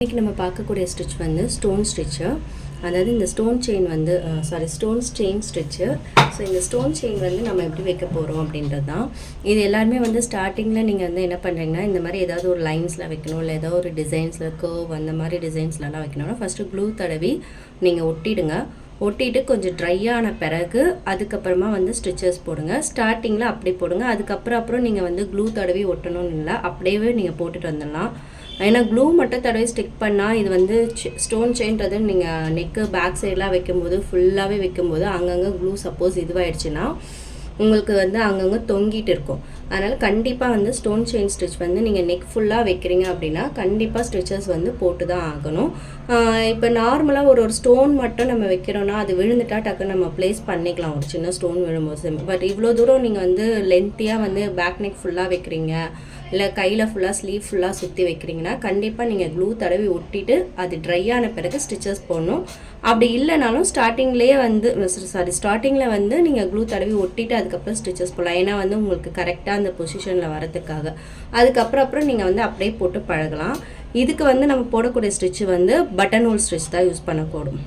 இன்றைக்கி நம்ம பார்க்கக்கூடிய ஸ்டிச் வந்து ஸ்டோன் ஸ்டிச்சு. அதாவது இந்த ஸ்டோன் செயின் ஸ்டிச்சு. ஸோ இந்த ஸ்டோன் செயின் வந்து நம்ம எப்படி வைக்க போகிறோம் அப்படின்றது தான். இது எல்லாருமே வந்து ஸ்டார்டிங்கில் நீங்கள் வந்து என்ன பண்ணுறீங்கன்னா, இந்த மாதிரி ஏதாவது ஒரு லைன்ஸில் வைக்கணும், இல்லை ஏதாவது ஒரு டிசைன்ஸில் கர்வ் அந்த மாதிரி டிசைன்ஸ்லலாம் வைக்கணும்னா ஃபஸ்ட்டு க்ளூ தடவி நீங்கள் ஒட்டிடுங்க. ஒட்டிட்டு கொஞ்சம் ட்ரை ஆன பிறகு அதுக்கப்புறமா வந்து ஸ்டிச்சஸ் போடுங்க. ஸ்டார்டிங்கில் அப்படி போடுங்க. அதுக்கப்புறம் நீங்கள் வந்து க்ளூ தடவி ஒட்டணும்னு இல்லை, அப்படியே நீங்கள் போட்டுட்டு வந்துடலாம். ஏன்னா க்ளூ மட்டும் தடவை ஸ்டிக் பண்ணால் இது வந்து ஸ்டோன் செயின்றது நீங்கள் நெக்கு பேக் சைடெலாம் வைக்கும்போது ஃபுல்லாகவே வைக்கும்போது அங்கங்கே க்ளூ சப்போஸ் இதுவாகிடுச்சுன்னா உங்களுக்கு வந்து அங்கங்கே தொங்கிட்டு இருக்கும். அதனால் கண்டிப்பாக வந்து ஸ்டோன் செயின் ஸ்டிச் வந்து நீங்கள் நெக் ஃபுல்லாக வைக்கிறீங்க அப்படின்னா கண்டிப்பாக ஸ்டிச்சஸ் வந்து போட்டு தான் ஆகணும். இப்போ நார்மலாக ஒரு ஸ்டோன் மட்டும் நம்ம வைக்கிறோன்னா அது விழுந்துட்டா டக்குன்னு நம்ம ப்ளேஸ் பண்ணிக்கலாம், ஒரு சின்ன ஸ்டோன் விழும்போது. பட் இவ்வளோ தூரம் நீங்கள் வந்து லென்த்தியாக வந்து பேக் நெக் ஃபுல்லாக வைக்கிறீங்க, இல்லை கையில் ஃபுல்லாக ஸ்லீவ் ஃபுல்லாக சுற்றி வைக்கிறீங்கன்னா கண்டிப்பாக நீங்கள் க்ளூ தடவி ஒட்டிட்டு அது ட்ரை ஆன பிறகு ஸ்டிச்சஸ் போடணும். அப்படி இல்லைனாலும் ஸ்டார்டிங்கில் வந்து நீங்கள் க்ளூ தடவி ஒட்டிட்டு அதுக்கப்புறம் ஸ்டிச்சஸ் போடலாம். ஏன்னா வந்து உங்களுக்கு கரெக்டாக அந்த பொசிஷனில் வரதுக்காக. அதுக்கப்புறம் நீங்கள் வந்து அப்படியே போட்டு பழகலாம். இதுக்கு வந்து நம்ம போடக்கூடிய ஸ்டிச்சு வந்து பட்டன் ஹோல் ஸ்டிச் தான் யூஸ் பண்ணக்கூடும்.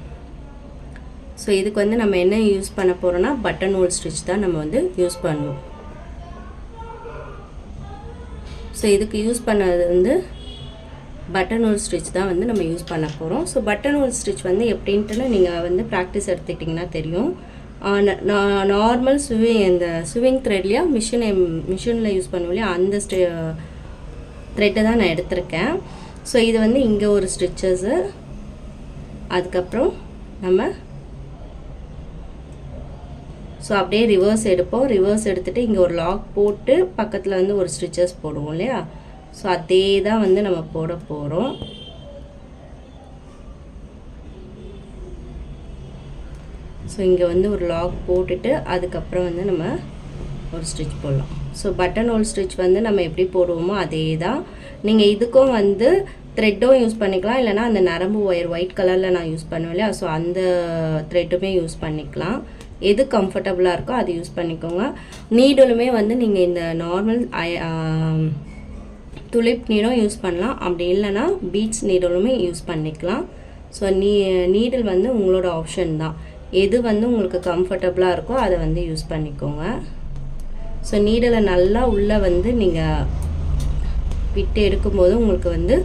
ஸோ இதுக்கு வந்து நம்ம என்ன யூஸ் பண்ண போகிறோன்னா பட்டன் ஹோல் ஸ்டிச் தான் நம்ம வந்து யூஸ் பண்ணுவோம். ஸோ இதுக்கு யூஸ் பண்ணது வந்து பட்டன் ஹோல் ஸ்டிச் தான் வந்து நம்ம யூஸ் பண்ண போகிறோம். ஸோ பட்டன் ஹோல் ஸ்டிச் வந்து எப்படின்ட்டு நீங்கள் வந்து ப்ராக்டிஸ் எடுத்துக்கிட்டிங்கன்னா தெரியும். நார்மல் இந்த ஸ்விங் த்ரெட்லையா மிஷினில் யூஸ் பண்ணுவோம் இல்லையா, அந்த த்ரெட்டை தான் நான் எடுத்திருக்கேன். ஸோ இது வந்து இங்கே ஒரு ஸ்டிச்சஸ்ஸு, அதுக்கப்புறம் நம்ம ஸோ அப்படியே ரிவர்ஸ் எடுப்போம். ரிவர்ஸ் எடுத்துகிட்டு இங்கே ஒரு லாக் போட்டு பக்கத்தில் வந்து ஒரு ஸ்டிச்சஸ் போடுவோம் இல்லையா. ஸோ அதே தான் வந்து நம்ம போட போகிறோம். ஸோ இங்கே வந்து ஒரு லாக் போட்டுட்டு அதுக்கப்புறம் வந்து நம்ம ஒரு ஸ்டிச் போடலாம். ஸோ பட்டன் ஹோல் ஸ்டிச் வந்து நம்ம எப்படி போடுவோமோ அதே தான். நீங்கள் இதுக்கும் வந்து த்ரெட்டும் யூஸ் பண்ணிக்கலாம், இல்லைனா அந்த நரம்பு ஒயர் ஒயிட் கலரில் நான் யூஸ் பண்ணுவேன் இல்லையா, ஸோ அந்த த்ரெட்டுமே யூஸ் பண்ணிக்கலாம். எது கம்ஃபர்டபுளாக இருக்கோ அது யூஸ் பண்ணிக்கோங்க. நீடலுமே வந்து நீங்கள் இந்த நார்மல் துளிப் நீடும் யூஸ் பண்ணலாம், அப்படி இல்லைனா பீட்ஸ் நீடலுமே யூஸ் பண்ணிக்கலாம். ஸோ நீடில் வந்து உங்களோட ஆப்ஷன் தான். எது வந்து உங்களுக்கு கம்ஃபர்டபுளாக இருக்கோ அதை வந்து யூஸ் பண்ணிக்கோங்க. ஸோ நீடலை நல்லா உள்ளே வந்து நீங்கள் விட்டு எடுக்கும்போது உங்களுக்கு வந்து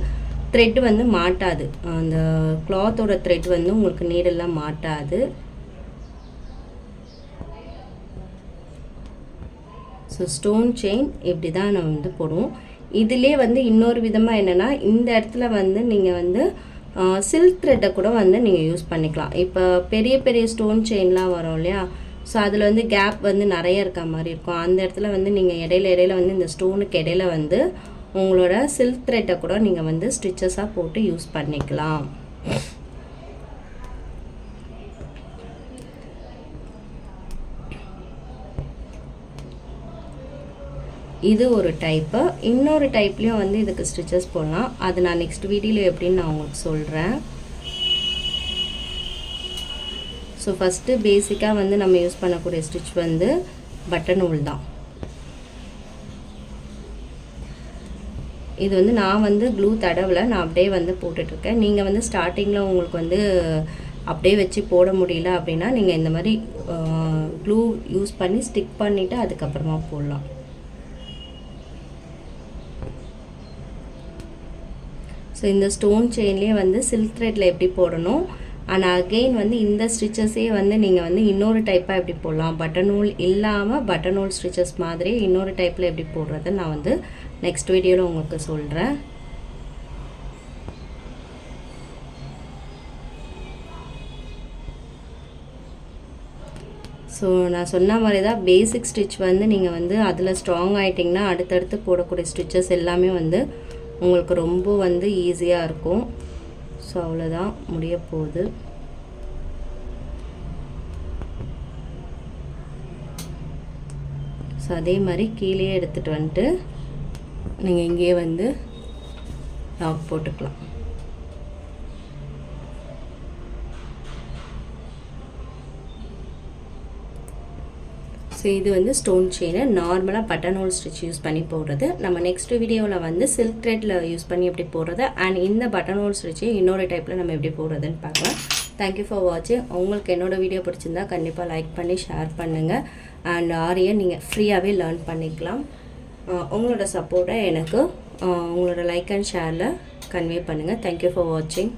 த்ரெட் வந்து மாட்டாது, அந்த கிளாத்தோட த்ரெட் வந்து உங்களுக்கு நீடெல்லாம் மாட்டாது. ஸோ ஸ்டோன் செயின் இப்படி தான் நம்ம வந்து போடுவோம். இதிலே வந்து இன்னொரு விதமாக என்னென்னா, இந்த இடத்துல வந்து நீங்கள் வந்து சில்க் த்ரெட்டை கூட வந்து நீங்கள் யூஸ் பண்ணிக்கலாம். இப்போ பெரிய பெரிய ஸ்டோன் செயின்லாம் வரும் இல்லையா, ஸோ அதில் வந்து கேப் வந்து நிறைய இருக்க மாதிரி இருக்கும். அந்த இடத்துல வந்து நீங்கள் இடையில வந்து இந்த ஸ்டோனுக்கு இடையில வந்து உங்களோட சில்க் த்ரெட்டை கூட நீங்கள் வந்து ஸ்டிச்சஸாக போட்டு யூஸ் பண்ணிக்கலாம். இது ஒரு டைப்பு. இன்னொரு டைப்லேயும் வந்து இதுக்கு ஸ்டிச்சஸ் போடலாம். அது நான் நெக்ஸ்ட் வீடியோவில் எப்படின்னு நான் உங்களுக்கு சொல்கிறேன். ஸோ ஃபஸ்ட்டு பேசிக்காக வந்து நம்ம யூஸ் பண்ணக்கூடிய ஸ்டிச் வந்து பட்டன் ஹோல் தான். இது வந்து நான் வந்து க்ளூ தடவில் நான் அப்படியே வந்து போட்டுட்ருக்கேன். நீங்கள் வந்து ஸ்டார்டிங்கில் உங்களுக்கு வந்து அப்படியே வச்சு போட முடியல அப்படின்னா நீங்கள் இந்த மாதிரி க்ளூ யூஸ் பண்ணி ஸ்டிக் பண்ணிவிட்டு அதுக்கப்புறமா போடலாம். ஸோ இந்த ஸ்டோன் செயின்லேயே வந்து சில்க் த்ரெட்டில் எப்படி போடணும், ஆனால் அகெயின் வந்து இந்த ஸ்டிச்சஸே வந்து நீங்கள் வந்து இன்னொரு டைப்பாக எப்படி போடலாம், பட்டன் ஹோல் இல்லாமல் பட்டன் ஹோல் ஸ்டிச்சஸ் மாதிரி இன்னொரு டைப்பில் எப்படி போடுறத நான் வந்து நெக்ஸ்ட் வீடியோவில் உங்களுக்கு சொல்கிறேன். ஸோ நான் சொன்ன மாதிரி தான் பேசிக் ஸ்டிச் வந்து நீங்கள் வந்து அதில் ஸ்ட்ராங் ஆகிட்டிங்கன்னா அடுத்தடுத்து போடக்கூடிய ஸ்டிச்சஸ் எல்லாமே வந்து உங்களுக்கு ரொம்ப வந்து ஈஸியாக இருக்கும். ஸோ அவ்வளோதான், முடிய போகுது. ஸோ அதே மாதிரி கீழே எடுத்துகிட்டு வந்துட்டு நீங்கள் இங்கேயே வந்து லாக் போட்டுக்கலாம். ஸோ இது வந்து ஸ்டோன் செயின் நார்மலாக பட்டன் ஹோல் ஸ்டிச் யூஸ் பண்ணி போடுறது. நம்ம நெக்ஸ்ட் வீடியோவில் வந்து சில்க் த்ரெட்டில் யூஸ் பண்ணி எப்படி போடுறது அண்ட் இந்த பட்டன் ஹோல் ஸ்டிச்சை இன்னொரு டைப்பில் நம்ம எப்படி போடுறதுன்னு பார்க்கலாம். தேங்க்யூ ஃபார் வாட்சிங். உங்களுக்கு என்னோடய வீடியோ பிடிச்சிருந்தா கண்டிப்பாக லைக் பண்ணி ஷேர் பண்ணுங்கள். அண்ட் ஆரியை நீங்கள் ஃப்ரீயாகவே லேர்ன் பண்ணிக்கலாம். உங்களோட சப்போர்ட்டை எனக்கு உங்களோட லைக் அண்ட் ஷேரில் கன்வே பண்ணுங்கள். தேங்க்யூ ஃபார் வாட்சிங்.